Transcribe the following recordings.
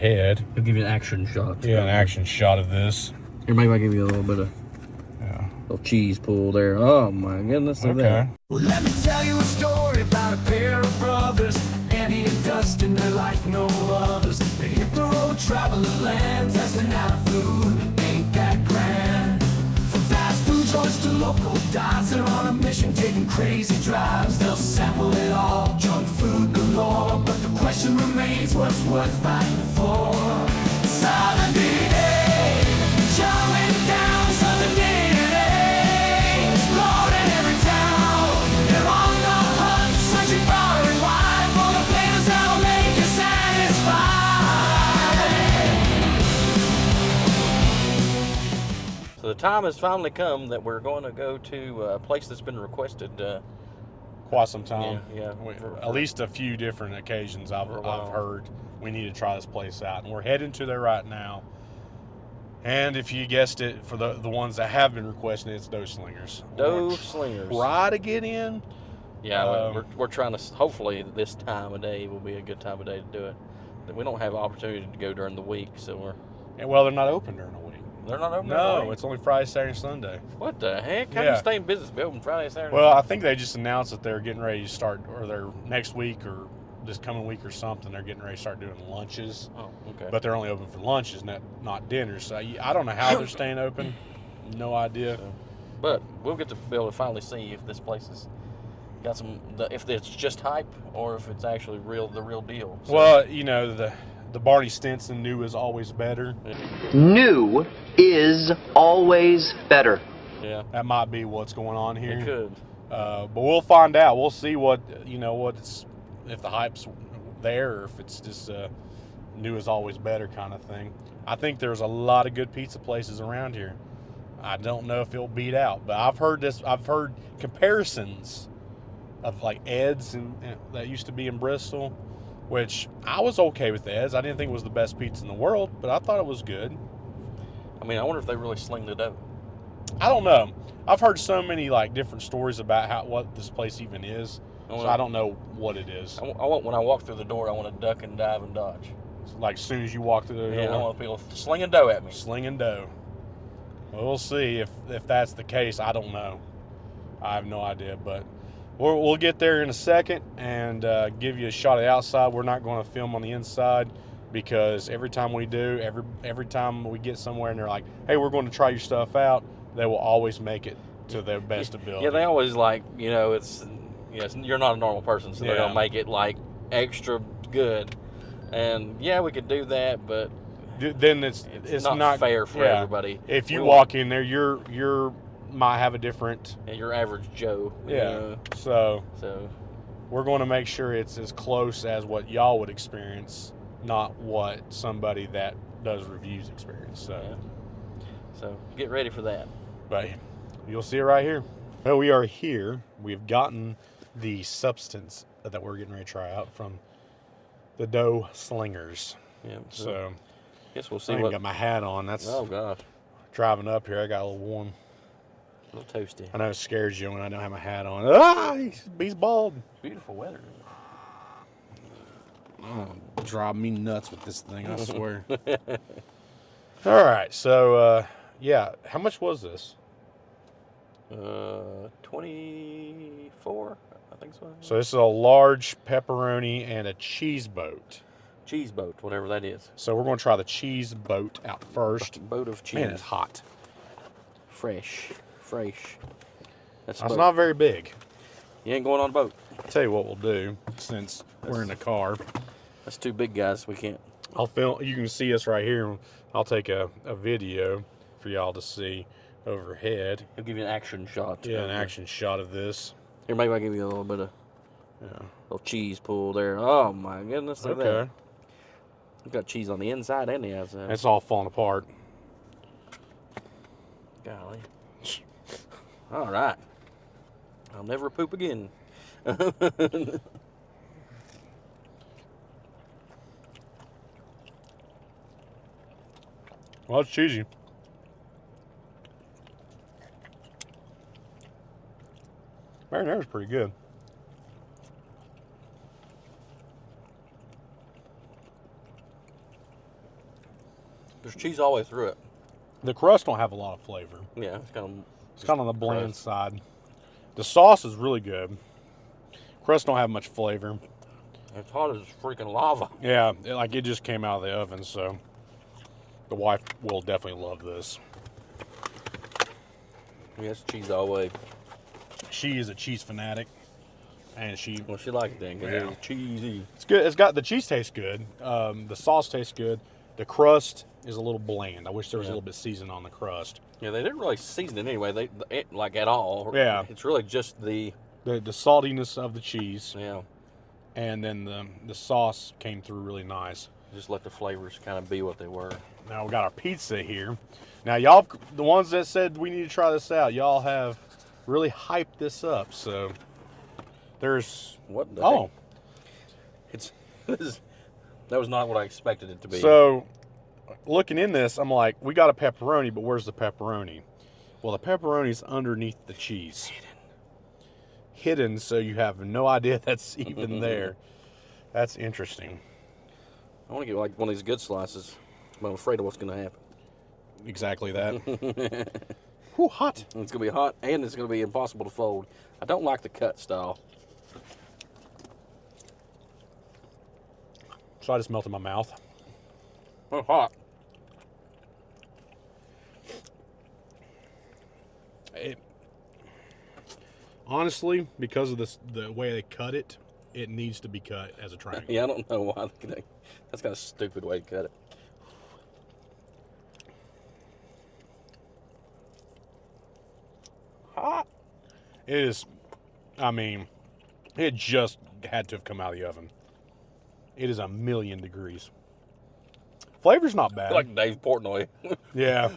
overhead. I'll give you an action shot. Yeah, an action shot of this. Here, maybe I'll give you a little bit of little cheese pull there. Oh my goodness. Okay. Well, let me tell you a story about a pair of brothers, Andy and Dustin. They're like no others. They hit the road, traveling land, testing out food. Ain't that grand? From fast food joints to local dives, they're on a mission, taking crazy drives. They'll sample it all, junk food galore. But the question remains, what's worth fighting for? Southern DN'A, showing down Southern DN'A, exploring every town. They're on the hunt, searching far and wide for the flavors that'll make you satisfied. So the time has finally come that we're going to go to a place that's been requested. Quite some time. Yeah. At least a few different occasions I've heard we need to try this place out. And we're heading to there right now. And if you guessed it, for the ones that have been requesting it, it's Dough Slingers. Dough Slingers. Try to get in. Yeah, we're trying to, hopefully this time of day will be a good time of day to do it. We don't have opportunity to go during the week, so we're... Well, they're not open during the week. They're not open? No, it's only Friday, Saturday, and Sunday. What the heck? How do you stay in business? Be open Friday, Saturday? Well, I think they just announced that they're getting ready to start, or they're next week or this coming week or something, they're getting ready to start doing lunches. Oh, okay. But they're only open for lunches, not dinners. So I don't know how they're staying open. No idea. But we'll get to be able to finally see if this place has got some, if it's just hype or if it's actually the real deal. So. Well, you know, the Barney Stinson new is always better. New is always better. Yeah. That might be what's going on here. It could. But we'll find out. We'll see if the hype's there or if it's just new is always better kind of thing. I think there's a lot of good pizza places around here. I don't know if it'll beat out, but I've heard comparisons of like Ed's and that used to be in Bristol, which I was okay with Ed's. I didn't think it was the best pizza in the world, but I thought it was good. I mean, I wonder if they really sling the dough. I don't know. I've heard so many like different stories about what this place even is. So I don't know what it is. I want, when I walk through the door, I want to duck and dive and dodge. So like as soon as you walk through the door. Yeah, I want people slinging dough at me. Slinging dough. Well, we'll see if that's the case. I don't know. I have no idea, but we'll get there in a second and give you a shot of the outside. We're not going to film on the inside because every time we do, every time we get somewhere and they're like, hey, we're going to try your stuff out, they will always make it to their best ability. Yeah, they always you're not a normal person, so they're going to make it like extra good. And yeah, we could do that, but then it's not fair for everybody. If you walk in there, you're might have a different... your average Joe. Yeah. So we're going to make sure it's as close as what y'all would experience, not what somebody that does reviews experience. So get ready for that. But you'll see it right here. Well, we are here. We've gotten the substance that we're getting ready to try out from the Dough Slingers. Yeah. So guess we'll see. I got my hat on. That's gosh. Driving up here, I got a little warm. A little toasty. I know it scares you when I don't have my hat on. He's bald. Beautiful weather. Oh, drive me nuts with this thing, I swear. All right, so how much was this? 24, I think so. So this is a large pepperoni and a cheese boat. Cheese boat, whatever that is. So we're going to try the cheese boat out first. Boat of cheese. Man, it's hot. Fresh. That's not very big. You ain't going on a boat. I'll tell you what we'll do, since we're in the car. That's two big guys. We can't. I'll film. You can see us right here. I'll take a video for y'all to see overhead. He'll give you an action shot. Yeah, an action shot of this. Here, maybe I'll give you a little bit of little cheese pull there. Oh my goodness! Look at that. We've got cheese on the inside and the outside. It's all falling apart. Golly. All right. I'll never poop again. Well, it's cheesy. Marinade's pretty good. There's cheese all the way through it. The crust don't have a lot of flavor. Yeah, It's kind of on the bland crust. side. The sauce is really good. Crust don't have much flavor. It's hot as freaking lava. Yeah, it just came out of the oven, so the wife will definitely love this. Yeah, it's cheese all the way. She is a cheese fanatic, and Well, she liked it then because it was cheesy. it's good. The cheese tastes good. The sauce tastes good. The crust is a little bland. I wish there was a little bit seasoning on the crust. Yeah, they didn't really season it anyway. Like at all. Yeah. It's really just the saltiness of the cheese, yeah. and then the sauce came through really nice. Just let the flavors kind of be what they were. Now we got our pizza here. Now y'all, the ones that said we need to try this out, y'all have really hyped this up. So there's What? The oh, heck? It's that was not what I expected it to be. so looking in this, I'm like, we got a pepperoni, but where's the pepperoni? Well, the pepperoni's underneath the cheese. Hidden, so you have no idea that's even there. That's interesting. I want to get like one of these good slices, but I'm afraid of what's going to happen. Exactly that. Whew, hot. It's going to be hot, and it's going to be impossible to fold. I don't like the cut style. So I just melted my mouth. Oh, hot. Honestly, because of the way they cut it, it needs to be cut as a triangle. Yeah, I don't know why. That's kind of a stupid way to cut it. Hot. It is, I mean, it just had to have come out of the oven. It is 1,000,000 degrees. Flavor's not bad. Like Dave Portnoy. Yeah.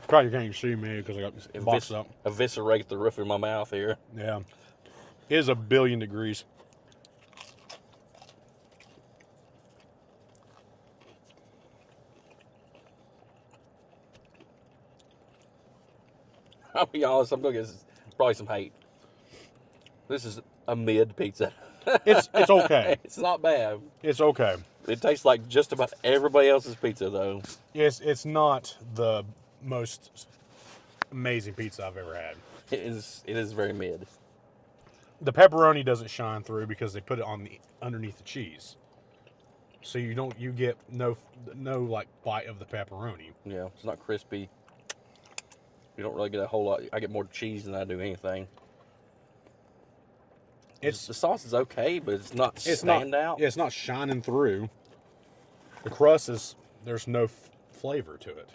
Probably you can't even see me because I got this boxed up. Eviscerate the roof of my mouth here. Yeah. It is 1,000,000,000 degrees. I'll be honest, I'm going to get probably some hate. This is a mid pizza. It's okay. It's not bad. It's okay. It tastes like just about everybody else's pizza, though. It's not the most amazing pizza I've ever had. It is very mid. The pepperoni doesn't shine through because they put it on underneath the cheese. So you get no like bite of the pepperoni. Yeah, it's not crispy. You don't really get a whole lot. I get more cheese than I do anything. The sauce is okay, but it's not standout. It's not shining through. The crust there's no flavor to it.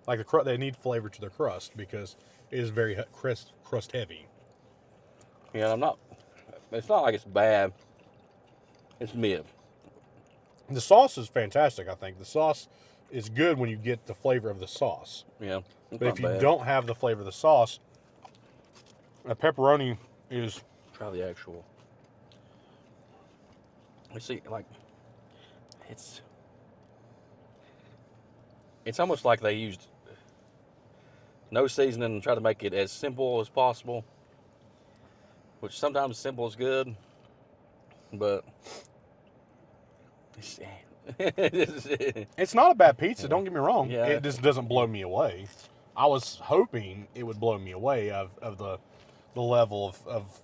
Like they need flavor to their crust because it is very crust heavy. Yeah, it's not like it's bad. It's mid. The sauce is fantastic, I think. The sauce is good when you get the flavor of the sauce. Yeah. But if you don't have the flavor of the sauce, a pepperoni is... Try the actual. You see, like, it's almost like they used no seasoning and try to make it as simple as possible, which sometimes simple is good, but it's not a bad pizza, don't get me wrong. Yeah. It just doesn't blow me away. I was hoping it would blow me away of the level of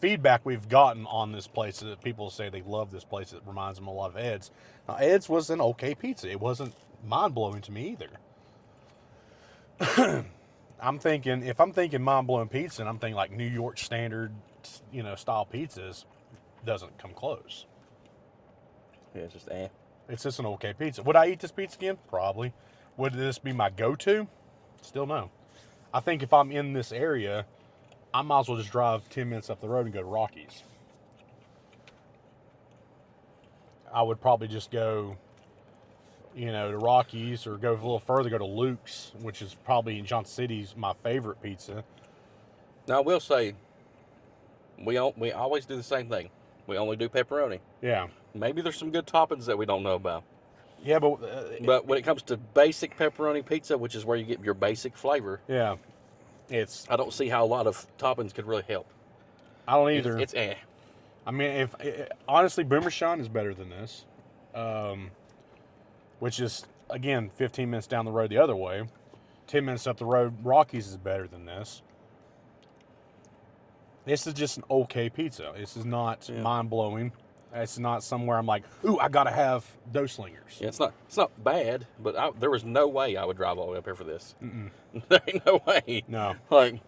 feedback we've gotten on this place. That people say they love this place. It reminds them a lot of Ed's. Now, Ed's was an okay pizza. It wasn't mind-blowing to me either. If I'm thinking mind-blowing pizza, and I'm thinking like New York standard, style pizzas, doesn't come close. yeah, it's just It's just an okay pizza. Would I eat this pizza again? Probably. Would this be my go-to? Still no. I think if I'm in this area, I might as well just drive 10 minutes up the road and go to Rocky's. I would probably just go, to Rocky's, or go a little further, go to Luke's, which is probably in Johnson City's my favorite pizza. Now I will say, we always do the same thing. We only do pepperoni. Yeah. Maybe there's some good toppings that we don't know about. Yeah, But when it comes to basic pepperoni pizza, which is where you get your basic flavor, yeah, I don't see how a lot of toppings could really help. I don't either. It's I mean, honestly, Boomershine is better than this, which is again 15 minutes down the road the other way. 10 minutes up the road, Rocky's is better than this. This is just an okay pizza. This is not mind blowing. It's not somewhere I'm like, ooh, I gotta have Dough Slingers. Yeah, it's not bad, but there was no way I would drive all the way up here for this. There ain't no way. No. Like,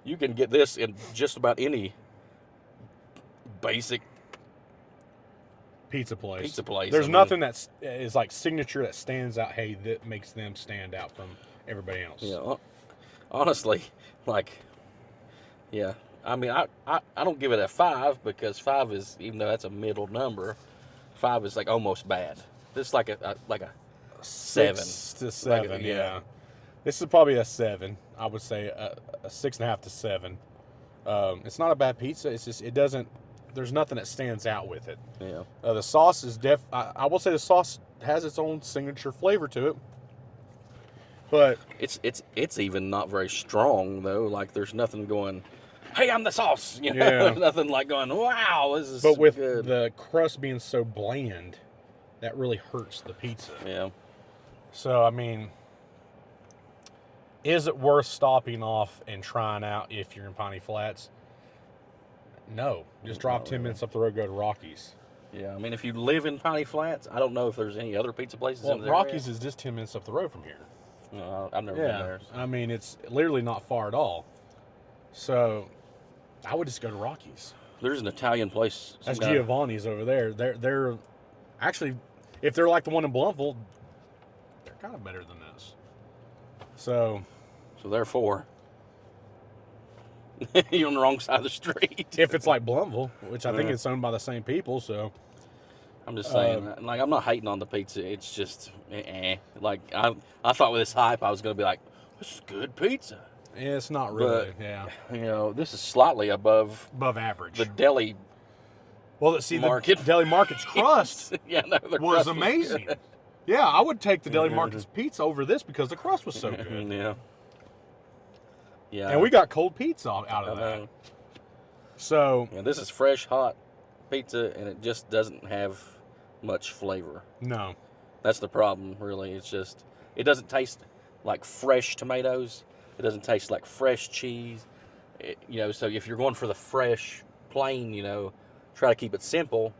you can get this in just about any basic Pizza place. I There's mean, nothing that is like signature that stands out. Hey, that makes them stand out from everybody else. Yeah, honestly, like, yeah. I mean, I don't give it a 5 because 5 is, even though that's a middle number, 5 is like almost bad. This is like a 7. 6 to 7. Like yeah. This is probably a 7. I would say a 6.5 to 7. It's not a bad pizza. It's just it doesn't. There's nothing that stands out with it. Yeah. The sauce is I will say the sauce has its own signature flavor to it. But it's even not very strong though. Like there's nothing going, hey, I'm the sauce. You know, Yeah. There's nothing like going, wow, this is. But with good. the crust being so bland, that really hurts the pizza. Yeah. So I mean, is it worth stopping off and trying out if you're in Piney Flats? No, just drive 10 minutes up the road, go to Rocky's. Yeah, I mean, if you live in Piney Flats, I don't know if there's any other pizza places Well, in the Rocky's is just 10 minutes up the road from here. No, I've never been there. So. I mean, it's literally not far at all. So I would just go to Rocky's. There's an Italian place. That's Giovanni's over there. They're actually, if they're like the one in Bluntville, they're kind of better than this. So therefore, you're on the wrong side of the street. if it's like Bluntville, which I think it's owned by the same people, so I'm just saying, like, I'm not hating on the pizza. It's just, like, I thought with this hype, I was going to be like, this is good pizza. yeah, it's not really. But, yeah, you know, this is slightly above average. the deli. Well, see, market. the Deli Market's crust Yeah, no, the was crust amazing. Yeah, I would take the Deli Market's pizza over this because the crust was so good. Yeah. Yeah. And we got cold pizza out of that. So, Yeah, this is fresh, hot pizza, and it just doesn't have much flavor. no. That's the problem, really. It's just, it doesn't taste like fresh tomatoes. It doesn't taste like fresh cheese. You know, so if you're going for the fresh, plain, you know, try to keep it simple,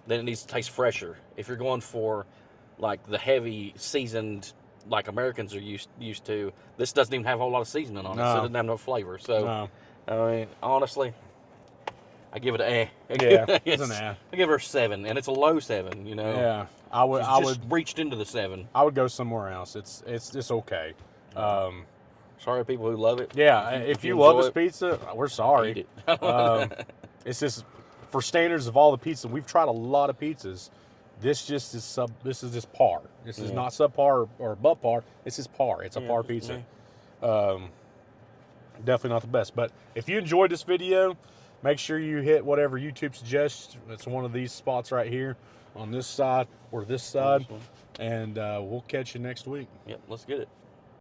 then it needs to taste fresher. If you're going for like the heavy seasoned, like Americans are used to, this doesn't even have a whole lot of seasoning on it, so it doesn't have no flavor. So, No. I mean, honestly, I give it an Yeah, it's an A. I give her a 7, and it's a low 7. You know. Yeah, I would. She's I just would. reached into the 7. I would go somewhere else. It's okay. Sorry, people who love it. Yeah, if you love enjoy this it, pizza, we're sorry. Eat it. It's just for standards of all the pizza. We've tried a lot of pizzas. This just is This is just par. This is not subpar or above par. This is par. It's a par pizza. Definitely not the best. But if you enjoyed this video, make sure you hit whatever YouTube suggests. It's one of these spots right here on this side or this side. And we'll catch you next week. Yep, let's get it.